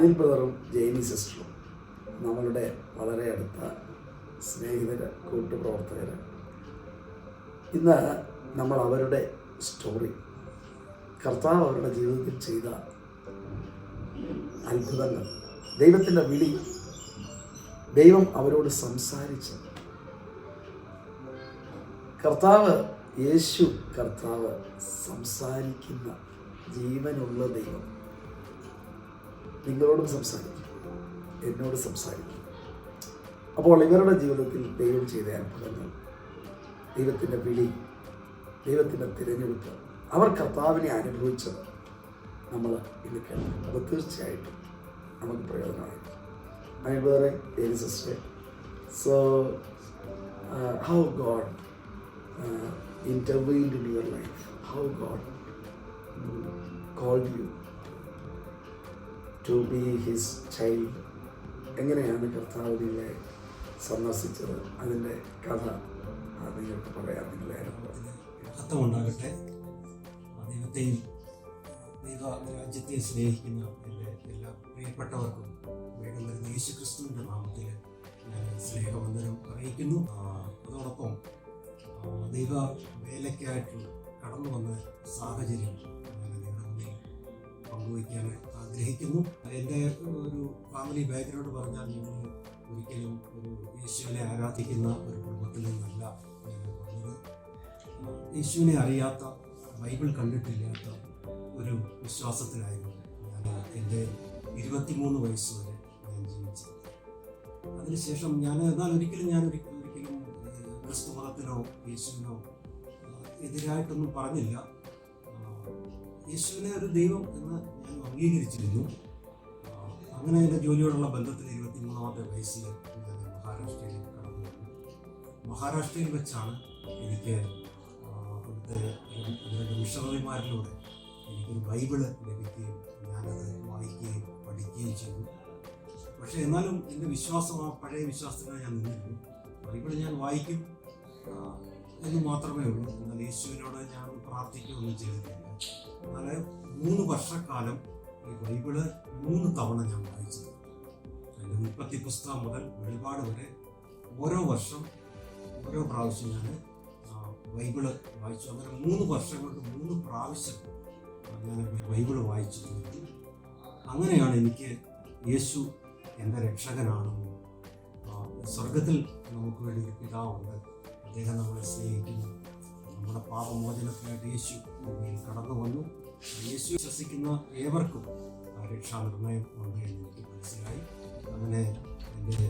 അനിൽ ബ്രദറും ജെയിനി സിസ്റ്ററും നമ്മളുടെ വളരെ അടുത്ത സ്നേഹിതർ, കൂട്ടുപ്രവർത്തകർ. ഇന്ന് നമ്മൾ അവരുടെ സ്റ്റോറി, കർത്താവ് അവരുടെ ജീവിതത്തിൽ ചെയ്ത അത്ഭുതങ്ങൾ, ദൈവത്തിൻ്റെ വിളി, ദൈവം അവരോട് സംസാരിച്ച്, യേശു കർത്താവ് സംസാരിക്കുന്ന ജീവനുള്ള ദൈവം നിങ്ങളോടും സംസാരിക്കും, എന്നോട് സംസാരിക്കും. അപ്പോൾ ഇവരുടെ ജീവിതത്തിൽ ദൈവം ചെയ്ത അത്ഭുതങ്ങൾ, ദൈവത്തിൻ്റെ വിളി, ദൈവത്തിൻ്റെ തിരഞ്ഞെടുപ്പ്, അവർ കർത്താവിനെ അനുഭവിച്ചത് നമ്മൾ ഇന്ന് കേൾക്കും. അത് തീർച്ചയായിട്ടും നമുക്ക് പ്രയോജനമായിരിക്കും. My brother, dear sister, so how God intervened in your life, how God called you to be His child. എങ്ങനെയാണ് കർത്താവ് നിങ്ങളെ സന്ദർശിച്ചത്? അതിൻ്റെ കഥ നിങ്ങൾക്ക് പറയാം. നിങ്ങളെ അർത്ഥമുണ്ടാകട്ടെ. ദൈവത്തെയും ദൈവ രാജ്യത്തെയും സ്നേഹിക്കുന്ന എൻ്റെ എല്ലാ പ്രിയപ്പെട്ടവർക്കും വേഗം വരുന്ന യേശുക്രിസ്തുവിൻ്റെ നാമത്തിൽ ഞാൻ സ്നേഹവന്ദനം അറിയിക്കുന്നു. അതോടൊപ്പം ദൈവ വേലയ്ക്കായിട്ട് കടന്നു വന്ന സാഹചര്യം നിങ്ങളുടെ മുന്നിൽ പങ്കുവയ്ക്കാൻ ആഗ്രഹിക്കുന്നു. എൻ്റെ ഒരു ഫാമിലി ബാക്ക്ഗ്രൗണ്ട് പറഞ്ഞാൽ ഞങ്ങൾ ഒരിക്കലും ഒരു യേശുവിനെ ആരാധിക്കുന്ന ഒരു കുടുംബത്തിൽ നിന്നല്ല പറഞ്ഞത്. യേശുവിനെ അറിയാത്ത, ബൈബിൾ കണ്ടിട്ടില്ലാത്ത ഒരു വിശ്വാസത്തിലായിരുന്നു ഞാൻ എൻ്റെ 23 വയസ്സ് വരെ ഞാൻ ജീവിച്ചത്. അതിനുശേഷം എന്നാൽ ഒരിക്കലും ക്രിസ്തു മതത്തിനോ യേശുവിനോ എതിരായിട്ടൊന്നും പറഞ്ഞില്ല. യേശുവിനെ ഒരു ദൈവം എന്ന് ഞാൻ അംഗീകരിച്ചിരുന്നു. അങ്ങനെ എൻ്റെ ജോലിയോടുള്ള ബന്ധത്തിൽ 23-ാമത്തെ വയസ്സിൽ ഞാൻ മഹാരാഷ്ട്രയിൽ കടന്നു വന്നു. മഹാരാഷ്ട്രയിൽ വെച്ചാണ് എനിക്ക് അവിടുത്തെ 2 മിഷണറിമാരിലൂടെ എനിക്കൊരു ബൈബിള് ലഭിക്കുകയും ഞാനത് വായിക്കുകയും പഠിക്കുകയും ചെയ്തു. പക്ഷേ എന്നാലും എൻ്റെ വിശ്വാസം ആ പഴയ വിശ്വാസത്തിനാണ് ഞാൻ നിന്നിരുന്നു. ബൈബിൾ ഞാൻ വായിക്കും എന്ന് മാത്രമേ ഉള്ളൂ. എന്നാൽ യേശുവിനോട് ഞാൻ പ്രാർത്ഥിക്കുകയൊന്നും ചെയ്തിട്ടില്ല. എന്നാൽ 3 വർഷക്കാലം ഈ ബൈബിള് 3 തവണ ഞാൻ വായിച്ചത്. എൻ്റെ ഉൽപ്പത്തി പുസ്തകം മുതൽ വെളിപാട് വരെ ഓരോ വർഷം ഓരോ പ്രാവശ്യം ഞാൻ ബൈബിള് വായിച്ചു. അങ്ങനെ 3 വർഷം കൊണ്ട് 3 പ്രാവശ്യം ഞാൻ ബൈബിള് വായിച്ചിട്ടുണ്ട്. അങ്ങനെയാണ് എനിക്ക് യേശു എൻ്റെ രക്ഷകനാണെന്നും സ്വർഗത്തിൽ നമുക്ക് വേണ്ടി ഒരു പിതാവുണ്ട്, അദ്ദേഹം നമ്മളെ സ്നേഹിക്കുന്നു, നമ്മുടെ പാപമോചനത്തിനായിട്ട് യേശു ഭൂമിയിൽ കടന്നു വന്നു, യേശു വിശ്വസിക്കുന്ന ഏവർക്കും രക്ഷാനിർണയം ഉണ്ട് എന്ന് എനിക്ക് മനസ്സിലായി. അങ്ങനെ എൻ്റെ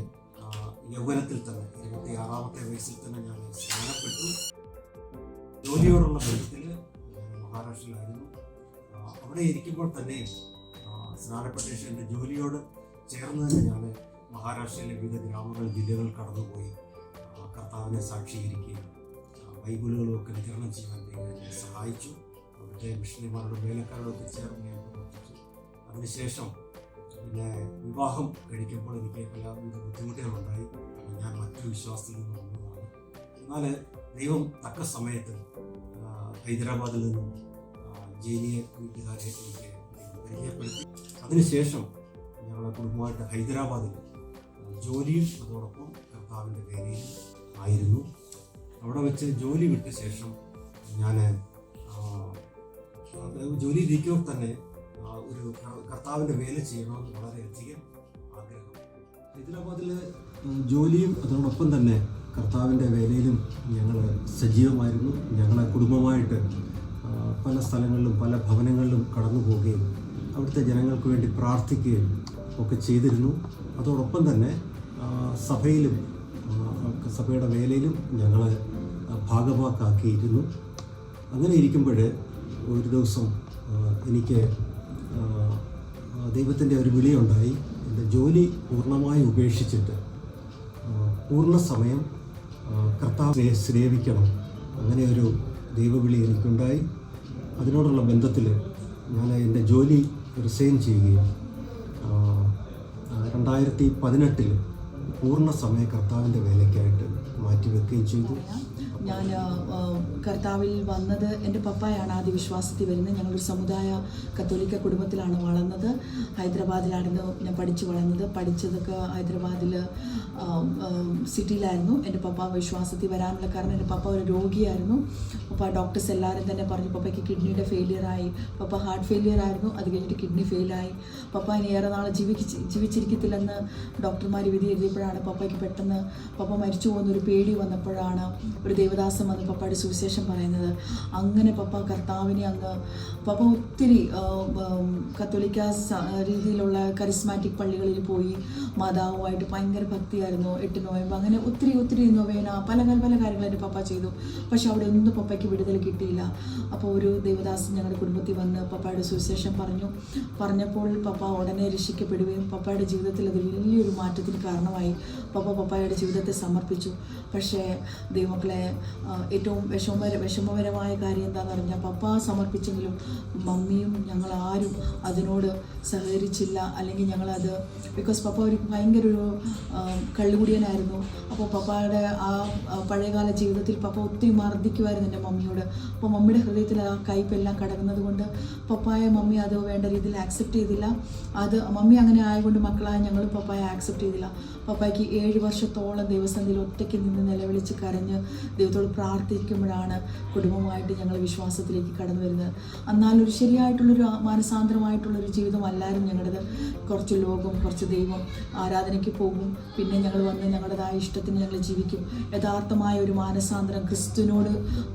യൗവനത്തിൽ തന്നെ 26-ാമത്തെ വയസ്സിൽ തന്നെ ഞാൻ സ്നാനപ്പെട്ടു. ജോലിയോടുള്ള ബന്ധത്തിൽ മഹാരാഷ്ട്രയിലായിരുന്നു. അവിടെ ഇരിക്കുമ്പോൾ തന്നെയും സ്നാനപ്പെട്ട ശേഷം എൻ്റെ ജോലിയോട് ചേർന്ന് തന്നെ ഞാൻ മഹാരാഷ്ട്രയിലെ വിവിധ ഗ്രാമങ്ങൾ, ജില്ലകൾ കടന്നുപോയി കർത്താവിനെ സാക്ഷീകരിക്കുകയും ബൈബിളുകളൊക്കെ വിതരണം ചെയ്യാൻ എന്നെ സഹായിച്ചു. അവിടുത്തെ മിഷണറിമാരുടെ വേലക്കാരോടൊക്കെ ചേർന്ന് ഞാൻ പ്രവർത്തിച്ചു. അതിനുശേഷം പിന്നെ വിവാഹം കഴിക്കുമ്പോൾ എനിക്ക് എല്ലാവിധ ബുദ്ധിമുട്ടുകളുണ്ടായി. ഞാൻ മറ്റൊരു വിശ്വാസത്തിൽ നിന്ന് വന്നതാണ്. എന്നാൽ ദൈവം തക്ക സമയത്ത് ഹൈദരാബാദിൽ നിന്നും ജെയിനിയെ വീട്ടുകാരെ എനിക്ക് പരിചയപ്പെടുത്തി. അതിനുശേഷം ഞങ്ങളുടെ കുടുംബമായിട്ട് ഹൈദരാബാദിൽ ജോലിയും അതോടൊപ്പം കർത്താവിൻ്റെ വേലയും ആയിരുന്നു. അവിടെ വെച്ച് ജോലി വിട്ട ശേഷം ഞാൻ ജോലി ഇരിക്കുമ്പോൾ തന്നെ ഒരു കർത്താവിൻ്റെ വേല ചെയ്യണമെന്ന് വളരെയധികം ആഗ്രഹം. ഹൈദരാബാദിൽ ജോലിയും അതോടൊപ്പം തന്നെ കർത്താവിൻ്റെ വേലയിലും ഞങ്ങൾ സജീവമായിരുന്നു. ഞങ്ങളെ കുടുംബമായിട്ട് പല സ്ഥലങ്ങളിലും പല ഭവനങ്ങളിലും കടന്നു പോവുകയും അവിടുത്തെ ജനങ്ങൾക്ക് വേണ്ടി പ്രാർത്ഥിക്കുകയും ഒക്കെ ചെയ്തിരുന്നു. അതോടൊപ്പം തന്നെ സഭയിലും സഭയുടെ വേലയിലും ഞങ്ങൾ ഭാഗമാക്കിയിരുന്നു. അങ്ങനെ ഇരിക്കുമ്പോൾ ഒരു ദിവസം എനിക്ക് ദൈവത്തിൻ്റെ ഒരു വിളിയുണ്ടായി. എൻ്റെ ജോലി പൂർണ്ണമായി ഉപേക്ഷിച്ചിട്ട് പൂർണ്ണ സമയം കർത്താവിനെ സേവിക്കണം, അങ്ങനെ ഒരു ദൈവവിളി എനിക്കുണ്ടായി. അതിനോടുള്ള ബന്ധത്തിൽ ഞാൻ എൻ്റെ ജോലി റിസൈൻ ചെയ്യുകയും 2018 പൂർണ്ണ സമയ കർത്താവിൻ്റെ വേലയ്ക്കായിട്ട് മാറ്റിവെക്കുകയും ചെയ്തു. ഞാൻ കർത്താവിൽ വന്നത് എൻ്റെ പപ്പായാണ് ആദ്യ വിശ്വാസത്തിൽ വരുന്നത്. ഞങ്ങളൊരു സമുദായ കത്തോലിക്ക കുടുംബത്തിലാണ് വളർന്നത്. ഹൈദരാബാദിലായിരുന്നു ഞാൻ പഠിച്ചു വളർന്നത്. പഠിച്ചതൊക്കെ ഹൈദരാബാദിൽ സിറ്റിയിലായിരുന്നു. എൻ്റെ പപ്പ വിശ്വാസത്തിൽ വരാനുള്ള കാരണം എൻ്റെ പപ്പ ഒരു രോഗിയായിരുന്നു. പപ്പ ഡോക്ടേഴ്സ് എല്ലാവരും തന്നെ പറഞ്ഞു പപ്പയ്ക്ക് കിഡ്നിയുടെ ഫെയിലിയറായി. പപ്പ ഹാർട്ട് ഫെയിലിയർ ആയിരുന്നു. അത് കഴിഞ്ഞിട്ട് കിഡ്നി ഫെയിലായി. പപ്പ ഇനി ഏറെ നാൾ ജീവിച്ചിരിക്കത്തില്ലെന്ന് ഡോക്ടർമാർ വിധി എഴുതിയപ്പോഴാണ് പപ്പയ്ക്ക് പെട്ടെന്ന് പപ്പ മരിച്ചു പോകുന്നൊരു പേടി വന്നപ്പോഴാണ് ഒരു ദേവദാസം വന്ന് പപ്പയുടെ സുവിശേഷം പറയുന്നത്. അങ്ങനെ പപ്പ കർത്താവിനെ പപ്പ ഒത്തിരി കത്തോലിക്ക രീതിയിലുള്ള കരിസ്മാറ്റിക് പള്ളികളിൽ പോയി മാതാവുമായിട്ട് ഭയങ്കര ഭക്തിയായിരുന്നു. 8 നോയമ്പ് അങ്ങനെ ഒത്തിരി നൊവേന പല കാര്യങ്ങൾ എൻ്റെ പപ്പ ചെയ്തു. പക്ഷെ അവിടെ ഒന്നും പപ്പയ്ക്ക് വിടുതൽ കിട്ടിയില്ല. അപ്പോൾ ഒരു ദേവദാസൻ ഞങ്ങളുടെ കുടുംബത്തിൽ വന്ന് പപ്പയുടെ സുവിശേഷം പറഞ്ഞപ്പോൾ പപ്പ ഉടനെ രക്ഷിക്കപ്പെടുകയും പപ്പയുടെ ജീവിതത്തിൽ അത് വലിയൊരു മാറ്റത്തിന് കാരണമായി. പപ്പയുടെ ജീവിതത്തെ സമർപ്പിച്ചു. പക്ഷേ ദൈവമക്കളെ ഏറ്റവും വിഷമകരമായ കാര്യം എന്താണെന്ന് പറഞ്ഞാൽ പപ്പ സമർപ്പിച്ചെങ്കിലും മമ്മിയും ഞങ്ങളാരും അതിനോട് സഹകരിച്ചില്ല. അല്ലെങ്കിൽ ഞങ്ങളത് ബിക്കോസ് പപ്പ ഒരു ഭയങ്കര ഒരു കള്ളുകുടിയനായിരുന്നു. അപ്പോൾ പപ്പയുടെ ആ പഴയകാല ജീവിതത്തിൽ പപ്പ ഒത്തിരി മർദ്ദിക്കുമായിരുന്നു എൻ്റെ മമ്മിയോട്. അപ്പോൾ മമ്മിയുടെ ഹൃദയത്തിൽ ആ കയ്പെല്ലാം കടക്കുന്നത് കൊണ്ട് മമ്മി അത് വേണ്ട രീതിയിൽ ആക്സെപ്റ്റ് ചെയ്തില്ല. അത് മമ്മി അങ്ങനെ ആയതുകൊണ്ട് മക്കളായ ഞങ്ങൾ പപ്പായെ ആക്സെപ്റ്റ് ചെയ്തില്ല. പപ്പായ്ക്ക് 7 വർഷത്തോളം ദൈവസന്നിധിയിൽ ഒറ്റയ്ക്ക് നിന്ന് നിലവിളിച്ച് കരഞ്ഞ് ദൈവത്തോട് പ്രാർത്ഥിക്കുമ്പോഴാണ് കുടുംബമായിട്ട് ഞങ്ങൾ വിശ്വാസത്തിലേക്ക് കടന്നു വരുന്നത്. എന്നാലൊരു ശരിയായിട്ടുള്ളൊരു മാനസാന്തരമായിട്ടുള്ളൊരു ജീവിതമല്ലായിരുന്നു ഞങ്ങളുടേത്. കുറച്ച് ലോകം, കുറച്ച് ദൈവം, ആരാധനയ്ക്ക് പോകും, പിന്നെ ഞങ്ങൾ വന്ന് ഞങ്ങളുടേതായ ഇഷ്ടത്തിന് ഞങ്ങൾ ജീവിക്കും. യഥാർത്ഥമായ ഒരു മാനസാന്തരം ക്രിസ്തുവിനോട്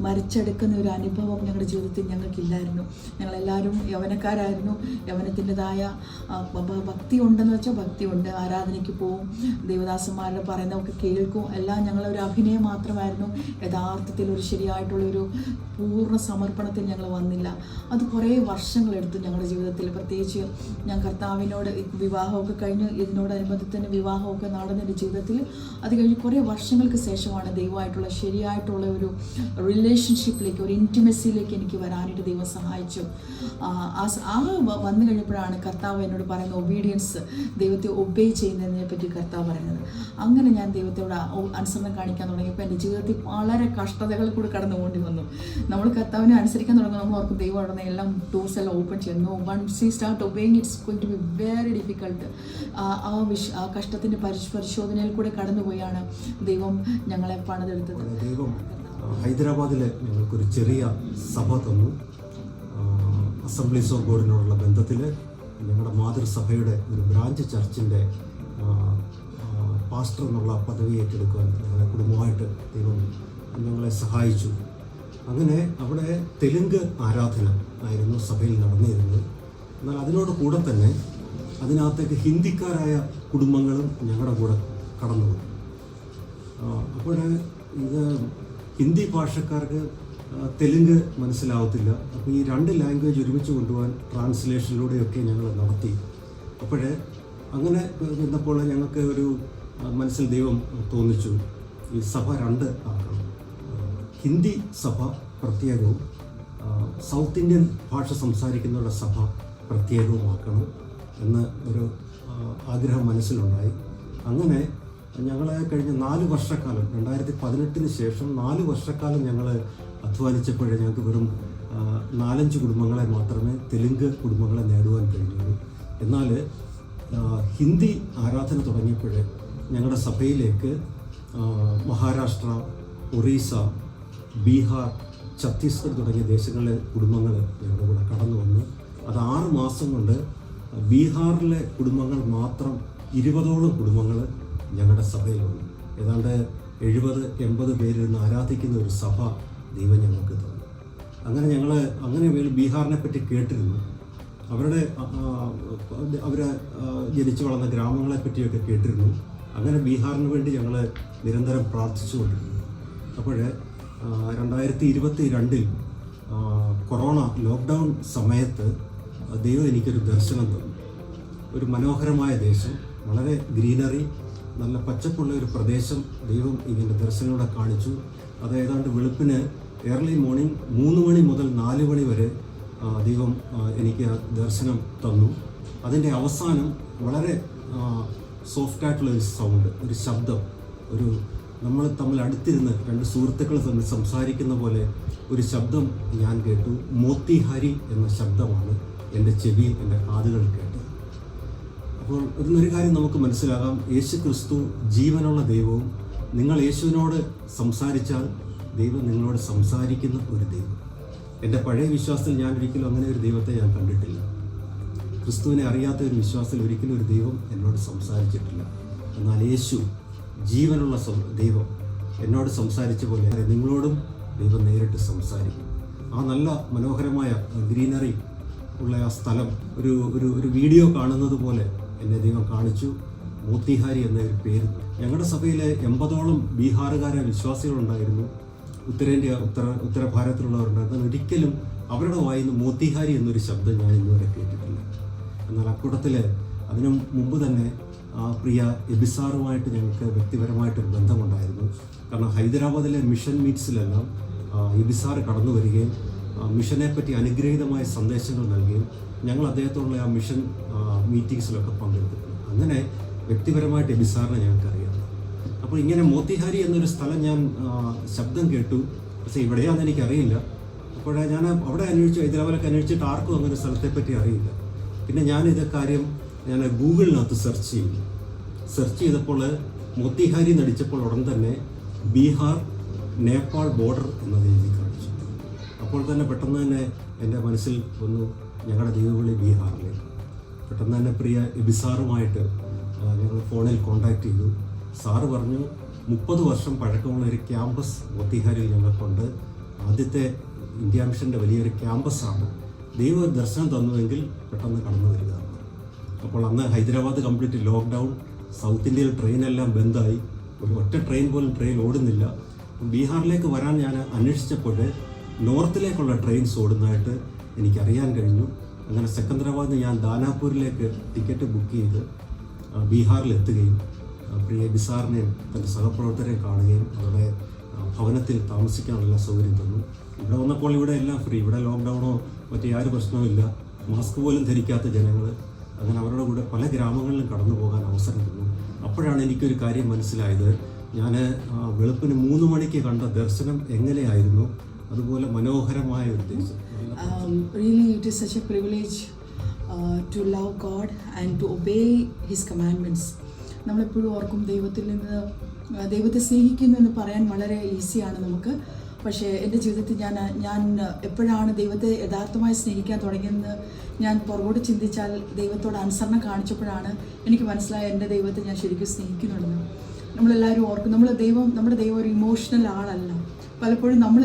മരിച്ചെടുക്കുന്ന ഒരു അനുഭവം ഞങ്ങളുടെ ജീവിതത്തിൽ ഞങ്ങൾക്കില്ലായിരുന്നു. ഞങ്ങളെല്ലാവരും യൗവനക്കാരായിരുന്നു. യൗവനത്തിൻ്റെതായ ഭക്തി ഉണ്ടെന്ന് വെച്ചാൽ ഭക്തിയുണ്ട്, ആരാധനയ്ക്ക് പോവും, ദേവദാസന്മാരുടെ പറയുന്നതൊക്കെ കേൾക്കും, എല്ലാം ഞങ്ങളൊരു അഭിനയം മാത്രമായിരുന്നു. യഥാർത്ഥത്തിൽ ഒരു ശരിയായിട്ടുള്ളൊരു പൂർണ്ണ സമർപ്പണത്തിൽ ഞങ്ങൾ വന്നില്ല. അത് കുറേ വർഷങ്ങളെടുത്തു ഞങ്ങളുടെ ജീവിതത്തിൽ. പ്രത്യേകിച്ച് ഞാൻ കർത്താവിനോട് വിവാഹമൊക്കെ കഴിഞ്ഞ് ഇതിനോടനുബന്ധിച്ച് വിവാഹമൊക്കെ നടന്നതിൻ്റെ ജീവിതത്തിൽ അത് കഴിഞ്ഞ് കുറേ വർഷങ്ങൾക്ക് ശേഷമാണ് ദൈവമായിട്ടുള്ള ശരിയായിട്ടുള്ള ഒരു റിലേഷൻഷിപ്പിലേക്ക്, ഒരു ഇൻറ്റിമസിയിലേക്ക് എനിക്ക് വരാനായിട്ട് ദൈവം സഹായിച്ചു. വന്നു കഴിഞ്ഞപ്പോഴാണ് കർത്താവ് എന്നോട് പറയുന്ന ഒബീഡിയൻസ്, ദൈവത്തെ ഒബേ ചെയ്യുന്നതിനെ പറ്റി കർത്താവ് പറയുന്നത്. അങ്ങനെ ഞാൻ ദൈവത്തോട് അനുസരണം കാണിക്കാൻ തുടങ്ങിയപ്പോൾ എൻ്റെ ജീവിതത്തിൽ വളരെ കഷ്ടതകൾ കൂടി കടന്നു പോകേണ്ടി വന്നു. നമ്മൾ കർത്താവിനെ അനുസരിക്കാൻ തുടങ്ങുമ്പോൾ നമ്മൾ ഓർക്കും ദൈവം ഉടനെ എല്ലാം ഡോർസ് എല്ലാം ഓപ്പൺ ചെയ്യുന്നു. Once you start obeying it's going to be very difficult. ആ കഷ്ടത്തിൻ്റെ പരിശോധനയിൽ കൂടെ കടന്നുപോയാണ് ദൈവം ഞങ്ങളെ പണിതെടുത്തത്. ദൈവം ഹൈദരാബാദിൽ ഞങ്ങൾക്കൊരു ചെറിയ സഭ തന്നു. അസംബ്ലീസ് ഓഫ് ഗോഡിനോടുള്ള ബന്ധത്തിൽ ഞങ്ങളുടെ മാതൃസഭയുടെ ഒരു ബ്രാഞ്ച് ചർച്ചിൻ്റെ പാസ്റ്റർ എന്നുള്ള പദവി ഏറ്റെടുക്കുവാൻ ഞങ്ങളെ കുടുംബമായിട്ട് ദൈവം ഞങ്ങളെ സഹായിച്ചു. അങ്ങനെ അവിടെ തെലുങ്ക് ആരാധന ആയിരുന്നു സഭയിൽ നടന്നിരുന്നത്. എന്നാൽ അതിനോട് കൂടെ തന്നെ അതിനകത്തേക്ക് ഹിന്ദിക്കാരായ കുടുംബങ്ങളും ഞങ്ങളുടെ കൂടെ കടന്നുപോയി. അപ്പോൾ ഇത് ഹിന്ദി ഭാഷക്കാർക്ക് തെലുങ്ക് മനസ്സിലാവത്തില്ല. അപ്പോൾ ഈ 2 ലാംഗ്വേജ് ഒരുമിച്ച് കൊണ്ടുപോകാൻ ട്രാൻസ്ലേഷനിലൂടെയൊക്കെ ഞങ്ങൾ നടത്തി. അപ്പോഴേ അങ്ങനെ നിന്നപ്പോൾ ഞങ്ങൾക്ക് ഒരു മനസ്സിൽ ദൈവം തോന്നിച്ചു, ഈ സഭ 2 ആക്കണം. ഹിന്ദി സഭ പ്രത്യേകവും സൗത്ത് ഇന്ത്യൻ ഭാഷ സംസാരിക്കുന്നവരുടെ സഭ പ്രത്യേകവുമാക്കണം എന്ന് ഒരു ആഗ്രഹം മനസ്സിലുണ്ടായി. അങ്ങനെ ഞങ്ങൾ കഴിഞ്ഞ 4 വർഷക്കാലം 2018 ശേഷം 4 വർഷക്കാലം ഞങ്ങൾ അധ്വാനിച്ചപ്പോഴേ ഞങ്ങൾക്ക് വെറും 4-5 കുടുംബങ്ങളെ മാത്രമേ തെലുങ്ക് കുടുംബങ്ങളെ നേടുവാൻ കഴിഞ്ഞുള്ളൂ. എന്നാൽ ഹിന്ദി ആരാധന തുടങ്ങിയപ്പോഴേ ഞങ്ങളുടെ സഭയിലേക്ക് മഹാരാഷ്ട്ര, ഒറീസ, ബീഹാർ, ഛത്തീസ്ഗഡ് തുടങ്ങിയ ദേശങ്ങളിലെ കുടുംബങ്ങൾ ഞങ്ങളുടെ കൂടെ കടന്നു വന്നു. അത് 6 മാസം കൊണ്ട് ബീഹാറിലെ കുടുംബങ്ങൾ മാത്രം 20ഓളം കുടുംബങ്ങൾ ഞങ്ങളുടെ സഭയിൽ വന്നു. ഏതാണ്ട് 70-80 പേരിരുന്ന് ആരാധിക്കുന്ന ഒരു സഭ ദൈവം ഞങ്ങൾക്ക് തന്നു. അങ്ങനെ ബീഹാറിനെ പറ്റി കേട്ടിരുന്നു. അവർ ജനിച്ചു വളർന്ന ഗ്രാമങ്ങളെ പറ്റിയൊക്കെ കേട്ടിരുന്നു. അങ്ങനെ ബീഹാറിന് വേണ്ടി ഞങ്ങൾ നിരന്തരം പ്രാർത്ഥിച്ചുകൊണ്ടിരുന്നു. അപ്പോൾ 2022 കൊറോണ ലോക്ക്ഡൗൺ സമയത്ത് ദൈവം എനിക്കൊരു ദർശനം തന്നു. ഒരു മനോഹരമായ ദേശം, വളരെ ഗ്രീനറി, നല്ല പച്ചപ്പുള്ള ഒരു പ്രദേശം ദൈവം ഇതിൻ്റെ ദർശനത്തോടെ കാണിച്ചു. അത് ഏതാണ്ട് വെളുപ്പിന് ഏർലി മോർണിംഗ് 3 മണി മുതൽ 4 മണി വരെ ദൈവം എനിക്ക് ദർശനം തന്നു. അതിൻ്റെ അവസാനം വളരെ സോഫ്റ്റായിട്ടുള്ള ഒരു സൗണ്ട്, ഒരു ശബ്ദം, ഒരു നമ്മൾ തമ്മിൽ അടുത്തിരുന്ന് രണ്ട് സുഹൃത്തുക്കൾ തമ്മിൽ സംസാരിക്കുന്ന പോലെ ഒരു ശബ്ദം ഞാൻ കേട്ടു. മോത്തിഹാരി എന്ന ശബ്ദമാണ് എൻ്റെ ചെവിയിൽ, എൻ്റെ കാതുകളിൽ കേട്ടത്. അപ്പോൾ ഒരു കാര്യം നമുക്ക് മനസ്സിലാകാം, യേശു ക്രിസ്തു ജീവനുള്ള ദൈവവും നിങ്ങൾ യേശുവിനോട് സംസാരിച്ചാൽ ദൈവം നിങ്ങളോട് സംസാരിക്കുന്ന ഒരു ദൈവം. എൻ്റെ പഴയ വിശ്വാസത്തിൽ ഞാൻ ഒരിക്കലും അങ്ങനെ ഒരു ദൈവത്തെ ഞാൻ കണ്ടിട്ടില്ല. ക്രിസ്തുവിനെ അറിയാത്ത ഒരു വിശ്വാസത്തിൽ ഒരിക്കലും ഒരു ദൈവം എന്നോട് സംസാരിച്ചിട്ടില്ല. എന്നാൽ യേശു ജീവനുള്ള ദൈവം എന്നോട് സംസാരിച്ച പോലെ നിങ്ങളോടും ദൈവം നേരിട്ട് സംസാരിക്കും. ആ നല്ല മനോഹരമായ ഗ്രീനറി ഉള്ള ആ സ്ഥലം ഒരു വീഡിയോ കാണുന്നത് പോലെ എന്നെ ദൈവം കാണിച്ചു. മോത്തിഹാരി എന്ന ഒരു പേര്. ഞങ്ങളുടെ സഭയിലെ 80ഓളം ബീഹാറുകാരെ വിശ്വാസികളുണ്ടായിരുന്നു. ഉത്തര ഭാരതത്തിലുള്ളവരുണ്ടായിരുന്നു. ഒരിക്കലും അവരുടെ വായിൽ നിന്ന് മോത്തിഹാരി എന്നൊരു ശബ്ദം ഞാൻ ഇന്നുവരെ കേട്ടിട്ടില്ല. എന്നാൽ അക്കൂട്ടത്തിൽ അതിനു മുമ്പ് തന്നെ പ്രിയ എബിസാറുമായിട്ട് ഞങ്ങൾക്ക് വ്യക്തിപരമായിട്ടൊരു ബന്ധമുണ്ടായിരുന്നു. കാരണം ഹൈദരാബാദിലെ മിഷൻ മീറ്റ്സിലെല്ലാം എബിസാർ കടന്നു വരികയും മിഷനെ പറ്റി അനുഗ്രഹീതമായ സന്ദേശങ്ങൾ നൽകുകയും ഞങ്ങൾ അദ്ദേഹത്തോടുള്ള ആ മിഷൻ മീറ്റിങ്സിലൊക്കെ പങ്കെടുത്തിട്ടുണ്ട്. അങ്ങനെ വ്യക്തിപരമായിട്ട് എബിസാറിനെ ഞങ്ങൾക്കറിയാം. അപ്പോൾ ഇങ്ങനെ മോത്തിഹാരി എന്നൊരു സ്ഥലം ഞാൻ ശബ്ദം കേട്ടു. പക്ഷേ ഇവിടെയാണെന്ന് എനിക്കറിയില്ല. അപ്പോൾ ഞാൻ അവിടെ അന്വേഷിച്ചു, ഹൈദരാബാദിലൊക്കെ അന്വേഷിച്ചിട്ട് ആർക്കും അങ്ങനെ ഒരു സ്ഥലത്തെപ്പറ്റി അറിയില്ല. പിന്നെ ഞാൻ കാര്യം ഗൂഗിളിനകത്ത് സെർച്ച് ചെയ്തപ്പോൾ മോത്തിഹാരി നടിച്ചപ്പോൾ ഉടൻ തന്നെ ബീഹാർ നേപ്പാൾ ബോർഡർ എന്നത് എഴുതി കാണിച്ചു. അപ്പോൾ തന്നെ പെട്ടെന്ന് തന്നെ എൻ്റെ മനസ്സിൽ വന്നു ഞങ്ങളുടെ ദൈവവിളി ബീഹാറിലേക്ക്. പെട്ടെന്ന് തന്നെ പ്രിയ എബിസാറുമായിട്ട് ഞങ്ങൾ ഫോണിൽ കോൺടാക്റ്റ് ചെയ്തു. സാറ് പറഞ്ഞു 30 വർഷം പഴക്കമുള്ള ഒരു ക്യാമ്പസ് മോത്തിഹാരിയിൽ ഞങ്ങൾക്കുണ്ട്. ആദ്യത്തെ ഇന്ത്യ മിഷൻ്റെ വലിയൊരു ക്യാമ്പസാണ്. ദൈവം ഒരു ദർശനം തന്നുവെങ്കിൽ പെട്ടെന്ന് കടന്നു വരിക. അപ്പോൾ അന്ന് ഹൈദരാബാദ് കംപ്ലീറ്റ് ലോക്ക്ഡൗൺ, സൗത്ത് ഇന്ത്യയിൽ ട്രെയിനെല്ലാം ബന്ധായി, ഒരു ഒറ്റ ട്രെയിൻ പോലും ഓടുന്നില്ല. ബീഹാറിലേക്ക് വരാൻ ഞാൻ അന്വേഷിച്ചപ്പോൾ നോർത്തിലേക്കുള്ള ട്രെയിൻസ് ഓടുന്നതായിട്ട് എനിക്കറിയാൻ കഴിഞ്ഞു. അങ്ങനെ സെക്കന്ദരാബാദിൽ ഞാൻ ദാനാപൂരിലേക്ക് ടിക്കറ്റ് ബുക്ക് ചെയ്ത് ബീഹാറിലെത്തുകയും പ്രിയ ബിസാറിനെയും തൻ്റെ സഹപ്രവർത്തകരെയും കാണുകയും അവരുടെ ഭവനത്തിൽ താമസിക്കാനുള്ള സൗകര്യം തന്നു. ഇവിടെ വന്നപ്പോൾ ഇവിടെ എല്ലാം ഫ്രീ, ഇവിടെ ലോക്ക്ഡൗണോ മറ്റേ യാതൊരു പ്രശ്നവും ഇല്ല. മാസ്ക് പോലും ധരിക്കാത്ത ജനങ്ങൾ. അങ്ങനെ അവരുടെ കൂടെ പല ഗ്രാമങ്ങളിലും കടന്നു പോകാൻ അവസരം തന്നു. അപ്പോഴാണ് എനിക്കൊരു കാര്യം മനസ്സിലായത്. ഞാൻ വെളുപ്പിന് 3 മണിക്ക് കണ്ട ദർശനം എങ്ങനെയായിരുന്നു, അതുപോലെ മനോഹരമായ ഒരു ദേശം. Really it is such a privilege to love God and to obey His commandments. നമ്മളെപ്പോഴും ഓർക്കും ദൈവത്തെ സ്നേഹിക്കുന്നു എന്ന് പറയാൻ വളരെ ഈസിയാണ് നമുക്ക്. പക്ഷേ എൻ്റെ ജീവിതത്തിൽ ഞാൻ എപ്പോഴാണ് ദൈവത്തെ യഥാർത്ഥമായി സ്നേഹിക്കാൻ തുടങ്ങിയെന്ന് ഞാൻ പുറകോട്ട് ചിന്തിച്ചാൽ ദൈവത്തോട് അനുസരണം കാണിച്ചപ്പോഴാണ് എനിക്ക് മനസ്സിലായ എൻ്റെ ദൈവത്തെ ഞാൻ ശരിക്കും സ്നേഹിക്കുന്നുണ്ടെന്ന്. നമ്മളെല്ലാവരും ഓർക്കും നമ്മുടെ ദൈവം ഒരു ഇമോഷണൽ ആളല്ല. പലപ്പോഴും നമ്മൾ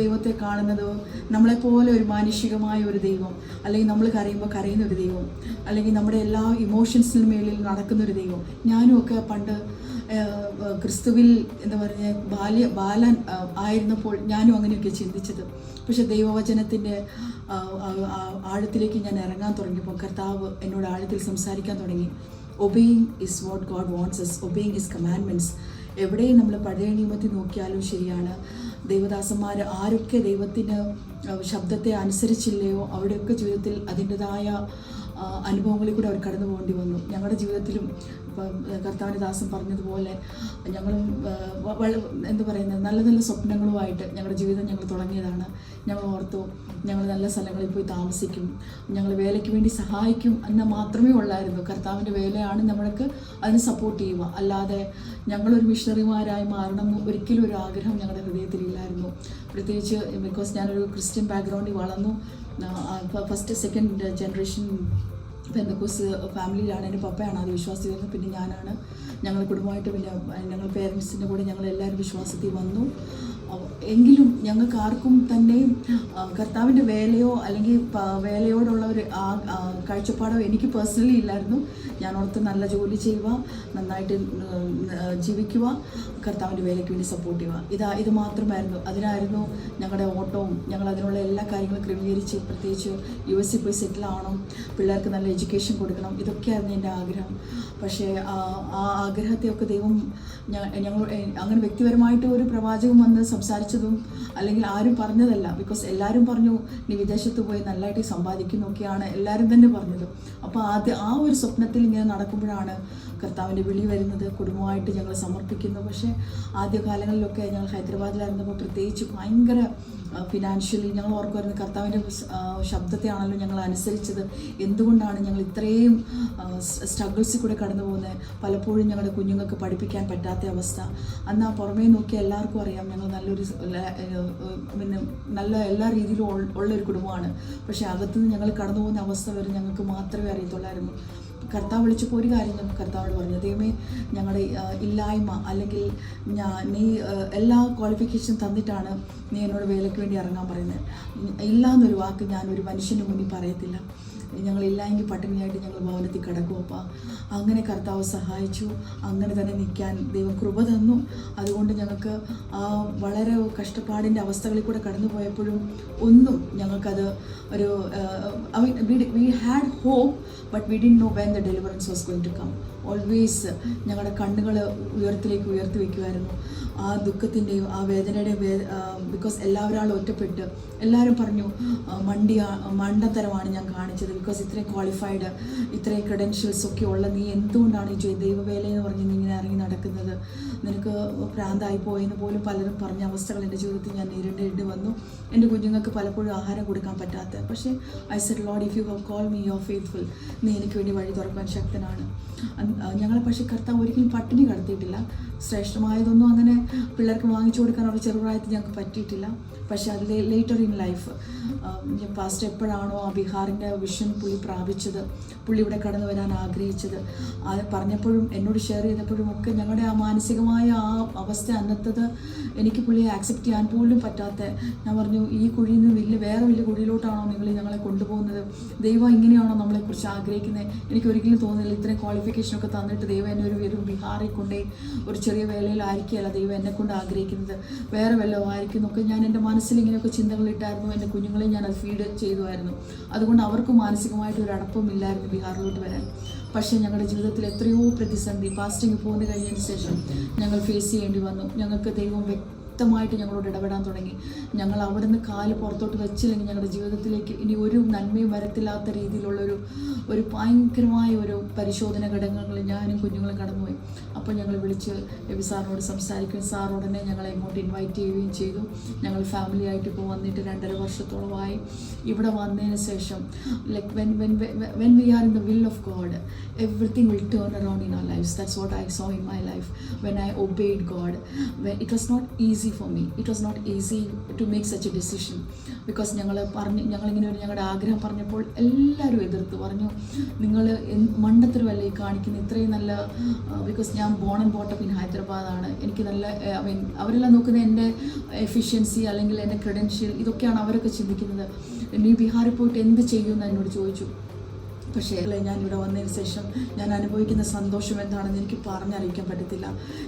ദൈവത്തെ കാണുന്നത് നമ്മളെപ്പോലെ ഒരു മാനുഷികമായ ഒരു ദൈവം, അല്ലെങ്കിൽ നമ്മൾ കരയുമ്പോൾ കരയുന്ന ഒരു ദൈവം, അല്ലെങ്കിൽ നമ്മുടെ എല്ലാ ഇമോഷൻസിന് മേളിൽ നടക്കുന്ന ഒരു ദൈവം. ഞാനും ഒക്കെ പണ്ട് ക്രിസ്തുവിൽ എന്താ പറയുക ബാലൻ ആയിരുന്നപ്പോൾ ഞാനും അങ്ങനെയൊക്കെ ചിന്തിച്ചത്. പക്ഷെ ദൈവവചനത്തിൻ്റെ ആഴത്തിലേക്ക് ഞാൻ ഇറങ്ങാൻ തുടങ്ങിയപ്പോൾ കർത്താവ് എന്നോട് ആഴത്തിൽ സംസാരിക്കാൻ തുടങ്ങി. Obeying is what God wants us, obeying his commandments. എവിടെയും നമ്മൾ പഴയ നിയമത്തിൽ നോക്കിയാലും ശരിയാണ്, ദൈവദാസന്മാർ ആരൊക്കെ ദൈവത്തിന് ശബ്ദത്തെ അനുസരിച്ചില്ലയോ അവിടെയൊക്കെ ജീവിതത്തിൽ അതിൻ്റെതായ അനുഭവങ്ങളിൽ കൂടെ അവർ കടന്നു പോകേണ്ടി വന്നു. ഞങ്ങളുടെ ജീവിതത്തിലും ഇപ്പം കർത്താവിൻ്റെ ദാസൻ പറഞ്ഞതുപോലെ ഞങ്ങളും എന്താ പറയുന്നത് നല്ല നല്ല സ്വപ്നങ്ങളുമായിട്ട് ഞങ്ങളുടെ ജീവിതം ഞങ്ങൾ തുടങ്ങിയതാണ്. ഞങ്ങൾ ഓർത്തു ഞങ്ങൾ നല്ല സ്ഥലങ്ങളിൽ പോയി താമസിക്കും, ഞങ്ങൾ വേലയ്ക്ക് വേണ്ടി സഹായിക്കും എന്ന് മാത്രമേ ഉള്ളായിരുന്നു. കർത്താവിൻ്റെ വേലയാണ് നമ്മൾക്ക് അതിന് സപ്പോർട്ട് ചെയ്യുക. അല്ലാതെ ഞങ്ങളൊരു മിഷണറിമാരായി മാറണം ഒരിക്കലും ഒരു ആഗ്രഹം ഞങ്ങളുടെ ഹൃദയത്തിലില്ലായിരുന്നു. പ്രത്യേകിച്ച് ബിക്കോസ് ഞാനൊരു ക്രിസ്ത്യൻ ബാക്ക്ഗ്രൗണ്ടിൽ വളർന്നു. ഫസ്റ്റ് സെക്കൻഡ് ജനറേഷൻ പെന്തക്കോസ് ഫാമിലിയിലാണ്. എൻ്റെ പപ്പയാണ് ആദ്യം വിശ്വാസത്തിൽ വരുന്നത്, പിന്നെ ഞാനാണ്. ഞങ്ങൾ കുടുംബമായിട്ട് പിന്നെ ഞങ്ങൾ പേരൻസിൻ്റെ കൂടെ ഞങ്ങളെല്ലാവരും വിശ്വാസത്തിൽ വന്നു. എങ്കിലും ഞങ്ങൾക്ക് ആർക്കും തന്നെ കർത്താവിൻ്റെ വേലയോ അല്ലെങ്കിൽ വേലയോടുള്ള ഒരു കാഴ്ചപ്പാടോ എനിക്ക് പേഴ്സണലി ഇല്ലായിരുന്നു. ഞാൻ ഓർത്ത് നല്ല ജോലി ചെയ്യുക, നന്നായിട്ട് ജീവിക്കുക, കർത്താവിൻ്റെ വേലയ്ക്ക് വേണ്ടി സപ്പോർട്ട് ചെയ്യുക, ഇത് മാത്രമായിരുന്നു. അതിനായിരുന്നു ഞങ്ങളുടെ ഓട്ടവും. ഞങ്ങൾ അതിനുള്ള എല്ലാ കാര്യങ്ങളും ക്രമീകരിച്ച്, പ്രത്യേകിച്ച് US പോയി സെറ്റിൽ ആവണം, പിള്ളേർക്ക് നല്ല എഡ്യൂക്കേഷൻ കൊടുക്കണം, ഇതൊക്കെയായിരുന്നു എൻ്റെ ആഗ്രഹം. പക്ഷേ ആ ആഗ്രഹത്തെയൊക്കെ ദൈവം ഞങ്ങൾ അങ്ങനെ വ്യക്തിപരമായിട്ട് ഒരു പ്രവാചകൻ വന്ന് സംസാരിച്ചതും അല്ലെങ്കിൽ ആരും പറഞ്ഞതല്ല. ബിക്കോസ് എല്ലാവരും പറഞ്ഞു നീ വിദേശത്ത് പോയി നല്ലതായിട്ട് സമ്പാദിക്കുന്നൊക്കെയാണ് എല്ലാവരും തന്നെ പറഞ്ഞത്. അപ്പോൾ ആ ഒരു സ്വപ്നത്തിൽ ഇങ്ങനെ നടക്കുമ്പോഴാണ് കർത്താവിൻ്റെ വിളി വരുന്നത് കുടുംബമായിട്ട് ഞങ്ങൾ സമർപ്പിക്കുന്നു. പക്ഷേ ആദ്യകാലങ്ങളിലൊക്കെ ഞങ്ങൾ ഹൈദരാബാദിലായിരുന്നപ്പോൾ പ്രത്യേകിച്ച് ഭയങ്കര ഫിനാൻഷ്യലി ഞങ്ങൾ ഓർക്കുമായിരുന്നു കർത്താവിൻ്റെ ശബ്ദത്തെയാണല്ലോ ഞങ്ങൾ അനുസരിച്ചത്, എന്തുകൊണ്ടാണ് ഞങ്ങൾ ഇത്രയും സ്ട്രഗിൾസിൽ കൂടെ കടന്നു പോകുന്നത്, പലപ്പോഴും ഞങ്ങളുടെ കുഞ്ഞുങ്ങൾക്ക് പഠിപ്പിക്കാൻ പറ്റാത്ത അവസ്ഥ. അന്ന് ആ പുറമേ നോക്കി എല്ലാവർക്കും അറിയാം ഞങ്ങൾ പിന്നെ നല്ല എല്ലാ രീതിയിലും ഉള്ളൊരു കുടുംബമാണ്. പക്ഷേ അകത്തുനിന്ന് ഞങ്ങൾ കടന്നു പോകുന്ന അവസ്ഥ വരെ ഞങ്ങൾക്ക് മാത്രമേ അറിയത്തുള്ളായിരുന്നു. കർത്താവ് വിളിച്ചപ്പോൾ ഒരു കാര്യം ഞങ്ങൾ കർത്താവോട് പറഞ്ഞു, ദൈവമേ ഞങ്ങളുടെ ഇല്ലായ്മ അല്ലെങ്കിൽ നീ എല്ലാ ക്വാളിഫിക്കേഷൻ തന്നിട്ടാണ് നീ എന്നോട് വേലയ്ക്ക് വേണ്ടി ഇറങ്ങാൻ പറയുന്നത്. ഇല്ല എന്നൊരു വാക്ക് ഞാനൊരു മനുഷ്യന് മുന്നിൽ പറയത്തില്ല. ഞങ്ങളില്ലെങ്കിൽ പട്ടിണിയായിട്ട് ഞങ്ങൾ ഭവനത്തിൽ കിടക്കും. അപ്പം അങ്ങനെ കർത്താവ് സഹായിച്ചു. അങ്ങനെ തന്നെ നിൽക്കാൻ ദൈവം കൃപ തന്നു. അതുകൊണ്ട് ഞങ്ങൾക്ക് ആ വളരെ കഷ്ടപ്പാടിൻ്റെ അവസ്ഥകളിൽ കൂടെ കടന്നു പോയപ്പോഴും ഒന്നും ഞങ്ങൾക്കത് ഒരു we had hope, but we didn't know when the deliverance was going to come. Always ഞങ്ങളുടെ കണ്ണുകൾ ഉയർത്തി വയ്ക്കുമായിരുന്നു. ആ ദുഃഖത്തിൻ്റെയും ആ വേദനയുടെയും ബിക്കോസ് എല്ലാവരും ഒറ്റപ്പെട്ട് എല്ലാവരും പറഞ്ഞു മണ്ടത്തരമാണ് ഞാൻ കാണിച്ചത്. ബിക്കോസ് ഇത്രയും ക്വാളിഫൈഡ് ഇത്രയും ക്രെഡൻഷ്യൽസ് ഒക്കെ ഉള്ള നീ എന്തുകൊണ്ടാണ് ഈ ദൈവവേലയെന്ന് പറഞ്ഞ് നീ ഇങ്ങനെ ഇറങ്ങി നടക്കുന്നത്, നിനക്ക് ഭ്രാന്തായി പോയെന്ന് പോലും പലരും പറഞ്ഞ അവസ്ഥകൾ എൻ്റെ ജീവിതത്തിൽ ഞാൻ നേരിടേണ്ടി വന്നു. എൻ്റെ കുഞ്ഞുങ്ങൾക്ക് പലപ്പോഴും ആഹാരം കൊടുക്കാൻ പറ്റാത്ത. പക്ഷേ I said Lord, if you have call me you are faithful, നീ എനിക്ക് വേണ്ടി വഴി തുറക്കാൻ ശക്തനാണ്. ഞങ്ങളെ പക്ഷേ കർത്താവ് ഒരിക്കലും പട്ടിണി കടത്തിയിട്ടില്ല. ശ്രേഷ്ഠമായതൊന്നും അങ്ങനെ പിള്ളേർക്ക് വാങ്ങിച്ചു കൊടുക്കാനുള്ള ചെറുപ്രായത്തിൽ ഞങ്ങൾക്ക് പറ്റിയിട്ടില്ല. പക്ഷേ അത് ലേറ്റർ ഇൻ ലൈഫ് പാസ്റ്റ് എപ്പോഴാണോ ആ ബീഹാറിൻ്റെ വിഷൻ പുള്ളി പ്രാപിച്ചത്, പുള്ളി ഇവിടെ കടന്നു വരാൻ ആഗ്രഹിച്ചത്, അത് പറഞ്ഞപ്പോഴും എന്നോട് ഷെയർ ചെയ്തപ്പോഴും ഒക്കെ ഞങ്ങളുടെ ആ മാനസികമായ ആ അവസ്ഥ അന്നത്തത് എനിക്ക് പുള്ളിയെ ആക്സെപ്റ്റ് ചെയ്യാൻ പോലും പറ്റാത്ത. ഞാൻ പറഞ്ഞു, ഈ കുഴിയിൽ നിന്ന് വേറെ വലിയ കുഴിയിലോട്ടാണോ നിങ്ങൾ ഞങ്ങളെ കൊണ്ടുപോകുന്നത്? ദൈവം ഇങ്ങനെയാണോ നമ്മളെക്കുറിച്ച് ആഗ്രഹിക്കുന്നത്? എനിക്ക് ഒരിക്കലും തോന്നുന്നില്ല. ഇത്രയും ക്വാളിഫിക്കേഷനൊക്കെ തന്നിട്ട് ദൈവം എന്നെ ഒരു ബീഹാറിൽ കൊണ്ടേ ഒരു ചെറിയ വേലയിലായിരിക്കുകയല്ല ദൈവം എന്നെക്കൊണ്ട് ആഗ്രഹിക്കുന്നത്, വേറെ വല്ലതും ആയിരിക്കുന്നൊക്കെ ഞാൻ എൻ്റെ മനസ്സിൽ ഇങ്ങനെയൊക്കെ ചിന്തകളിട്ടായിരുന്നു. എൻ്റെ കുഞ്ഞുങ്ങളെ ഞാൻ അത് ഫീഡ് ചെയ്തുമായിരുന്നു. അതുകൊണ്ട് അവർക്ക് മാനസികമായിട്ട് ഒരു അടപ്പം ഇല്ലായിരുന്നു ബീഹാറിലോട്ട് വരാൻ. പക്ഷേ ഞങ്ങളുടെ ജീവിതത്തിൽ എത്രയോ പ്രതിസന്ധി ഫാസ്റ്റിംഗ് പോകുന്ന കഴിഞ്ഞതിന് ശേഷം ഞങ്ങൾ ഫേസ് ചെയ്യേണ്ടി വന്നു. ഞങ്ങൾക്ക് ദൈവം വ്യക്തമായിട്ട് ഞങ്ങളോട് ഇടപെടാൻ തുടങ്ങി. ഞങ്ങൾ അവിടെ നിന്ന് കാല് പുറത്തോട്ട് വെച്ചില്ലെങ്കിൽ ഞങ്ങളുടെ ജീവിതത്തിലേക്ക് ഇനി ഒരു നന്മയും വരത്തില്ലാത്ത രീതിയിലുള്ളൊരു ഭയങ്കരമായ ഒരു പരിശോധന ഘടകങ്ങളിൽ ഞാനും കുഞ്ഞുങ്ങളും കടന്നുപോയി. അപ്പോൾ ഞങ്ങൾ വിളിച്ച് എബി സാറിനോട് സംസാരിക്കുകയും സാർ ഉടനെ ഞങ്ങളെ ഇങ്ങോട്ട് ഇൻവൈറ്റ് ചെയ്യുകയും ചെയ്തു. ഞങ്ങൾ ഫാമിലി ആയിട്ട് ഇപ്പോൾ വന്നിട്ട് 2.5 വർഷത്തോളമായി. ഇവിടെ വന്നതിന് ശേഷം like when we are in the will of God, everything will turn around in our lives. That's what I saw in my life when I obeyed God. When it was not easy for me, it was not easy to make such a decision, because ഞങ്ങളിങ്ങനെ ഞങ്ങളുടെ ആഗ്രഹം പറഞ്ഞപ്പോൾ എല്ലാവരും എതിർത്ത് പറഞ്ഞു, നിങ്ങൾ മണ്ടത്തരമല്ല ഈ കാണിക്കുന്നത്, ഇത്രയും നല്ല ബിക്കോസ് ഞാൻ ബോൺ ആൻഡ് ബോട്ടപ്പ് ഇൻ ഹൈദരാബാദാണ്. എനിക്ക് നല്ല അവരെല്ലാം നോക്കുന്നത് എൻ്റെ എഫിഷ്യൻസി അല്ലെങ്കിൽ എൻ്റെ ക്രെഡൻഷ്യൽ, ഇതൊക്കെയാണ് അവരൊക്കെ ചിന്തിക്കുന്നത്. നീ ബീഹാറിൽ പോയിട്ട് എന്ത് ചെയ്യുമെന്ന് എന്നോട് ചോദിച്ചു. പക്ഷേ ഞാനിവിടെ വന്നതിന് ശേഷം ഞാൻ അനുഭവിക്കുന്ന സന്തോഷം എന്താണെന്ന് എനിക്ക് പറഞ്ഞറിയിക്കാൻ പറ്റത്തില്ല.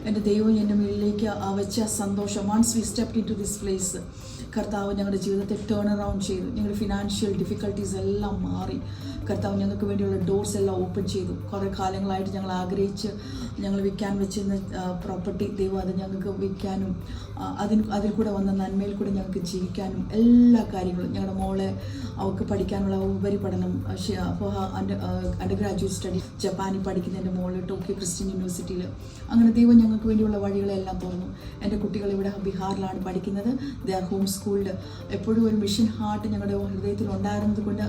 എൻ്റെ ദൈവം എൻ്റെ മുന്നിലേക്ക് വെച്ച സന്തോഷം. Once we stepped in to this place, കർത്താവ് ഞങ്ങളുടെ ജീവിതത്തെ ടേൺ അറൗണ്ട് ചെയ്തു. ഞങ്ങളുടെ ഫിനാൻഷ്യൽ ഡിഫിക്കൽട്ടീസ് എല്ലാം മാറി. കർത്താവ് ഞങ്ങൾക്ക് വേണ്ടിയുള്ള ഡോർസ് എല്ലാം ഓപ്പൺ ചെയ്തു. കുറേ കാലങ്ങളായിട്ട് ഞങ്ങൾ ആഗ്രഹിച്ച് ഞങ്ങൾ വിൽക്കാൻ വെച്ചിരുന്ന പ്രോപ്പർട്ടി ദൈവം അത് ഞങ്ങൾക്ക് വിൽക്കാനും അതിൽ കൂടെ വന്ന നന്മയിൽ കൂടെ ഞങ്ങൾക്ക് ജീവിക്കാനും എല്ലാ കാര്യങ്ങളും, ഞങ്ങളുടെ മോളെ അവൾക്ക് പഠിക്കാനുള്ള ഉപരിപഠനം, അപ്പോൾ അണ്ടർ ഗ്രാജുവേറ്റ് സ്റ്റഡി ജപ്പാനിൽ പഠിക്കുന്ന എൻ്റെ മോള് ടോക്കിയോ ക്രിസ്ത്യൻ യൂണിവേഴ്സിറ്റിയിൽ, അങ്ങനെ ദൈവം ഞങ്ങൾക്ക് വേണ്ടിയുള്ള വഴികളെല്ലാം തുറന്നു. എൻ്റെ കുട്ടികൾ ഇവിടെ ബീഹാറിലാണ് പഠിക്കുന്നത്. They are home schooled. എപ്പോഴും ഒരു മിഷൻ ഹാർട്ട് ഞങ്ങളുടെ ഹൃദയത്തിൽ ഉണ്ടായിരുന്നത് കൊണ്ട്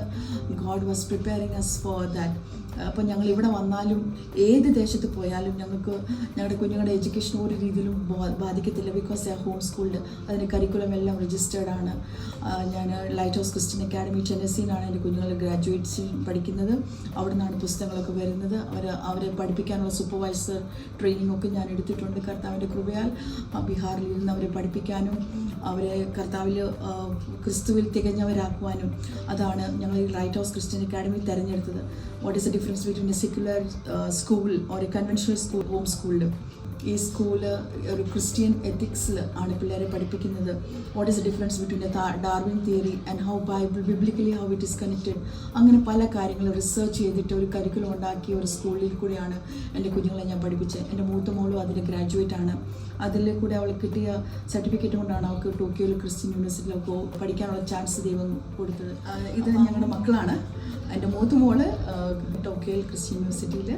God was preparing us for that. അപ്പോൾ ഞങ്ങൾ ഇവിടെ വന്നാലും ഏത് ദേശത്ത് പോയാലും ഞങ്ങളുടെ കുഞ്ഞുങ്ങളുടെ എഡ്യൂക്കേഷൻ ഒരു രീതിയിലും ബാധിക്കത്തില്ല. Because they are home schooled. അതിൻ്റെ കരിക്കുലം എല്ലാം രജിസ്റ്റേർഡ് ആണ്. ഞാൻ ലൈറ്റ് ഹൗസ് ക്രിസ്ത്യൻ അക്കാഡമി ചെന്നൈയിലാണ് എൻ്റെ കുഞ്ഞുങ്ങൾ ഗ്രാജുവേറ്റ്സ് പഠിക്കുന്നത്. അവിടെ നിന്നാണ് പുസ്തകങ്ങളൊക്കെ വരുന്നത്. അവരെ പഠിപ്പിക്കാനുള്ള സൂപ്പർവൈസർ ട്രെയിനിങ് ഒക്കെ ഞാൻ എടുത്തിട്ടുണ്ട്. കർത്താവിൻ്റെ കൃപയാൽ ബീഹാറിൽ ഇരുന്ന് അവരെ പഠിപ്പിക്കാനും അവരെ ക്രിസ്തുവിൽ തികഞ്ഞവരാക്കുവാനും അതാണ് ഞങ്ങൾ ഈ ലൈറ്റ് ഹൗസ് ക്രിസ്ത്യൻ അക്കാഡമി തിരഞ്ഞെടുത്തത്. What is the difference between A secular school or A conventional school, home schooled? ഈ സ്കൂള് ഒരു ക്രിസ്ത്യൻ എത്തിക്സിൽ ആണ് പിള്ളേരെ പഠിപ്പിക്കുന്നത്. What is the difference between the Darwin theory and how biblically how it is connected. അങ്ങനെ പല കാര്യങ്ങളും research ചെയ്തിട്ട് ഒരു കരിക്കുലം ഉണ്ടാക്കിയ ഒരു സ്കൂളിൽ കൂടെയാണ് എൻ്റെ കുഞ്ഞുങ്ങളെ ഞാൻ പഠിപ്പിച്ചത്. എൻ്റെ മൂത്ത മോളും അതിൽ ഗ്രാജുവേറ്റ് ആണ്. അതിൽ കൂടെ അവൾ കിട്ടിയ സർട്ടിഫിക്കറ്റ് കൊണ്ടാണ് അവൾക്ക് ടോക്കിയോയിൽ ക്രിസ്ത്യൻ യൂണിവേഴ്സിറ്റിയിലൊക്കെ പഠിക്കാനുള്ള ചാൻസ് ദൈവം കൊടുത്തത്. ഇത് ഞങ്ങളുടെ മക്കളാണ്. എൻ്റെ മൂത്ത മോള് ടോക്കിയോയിൽ ക്രിസ്ത്യൻ യൂണിവേഴ്സിറ്റിയിൽ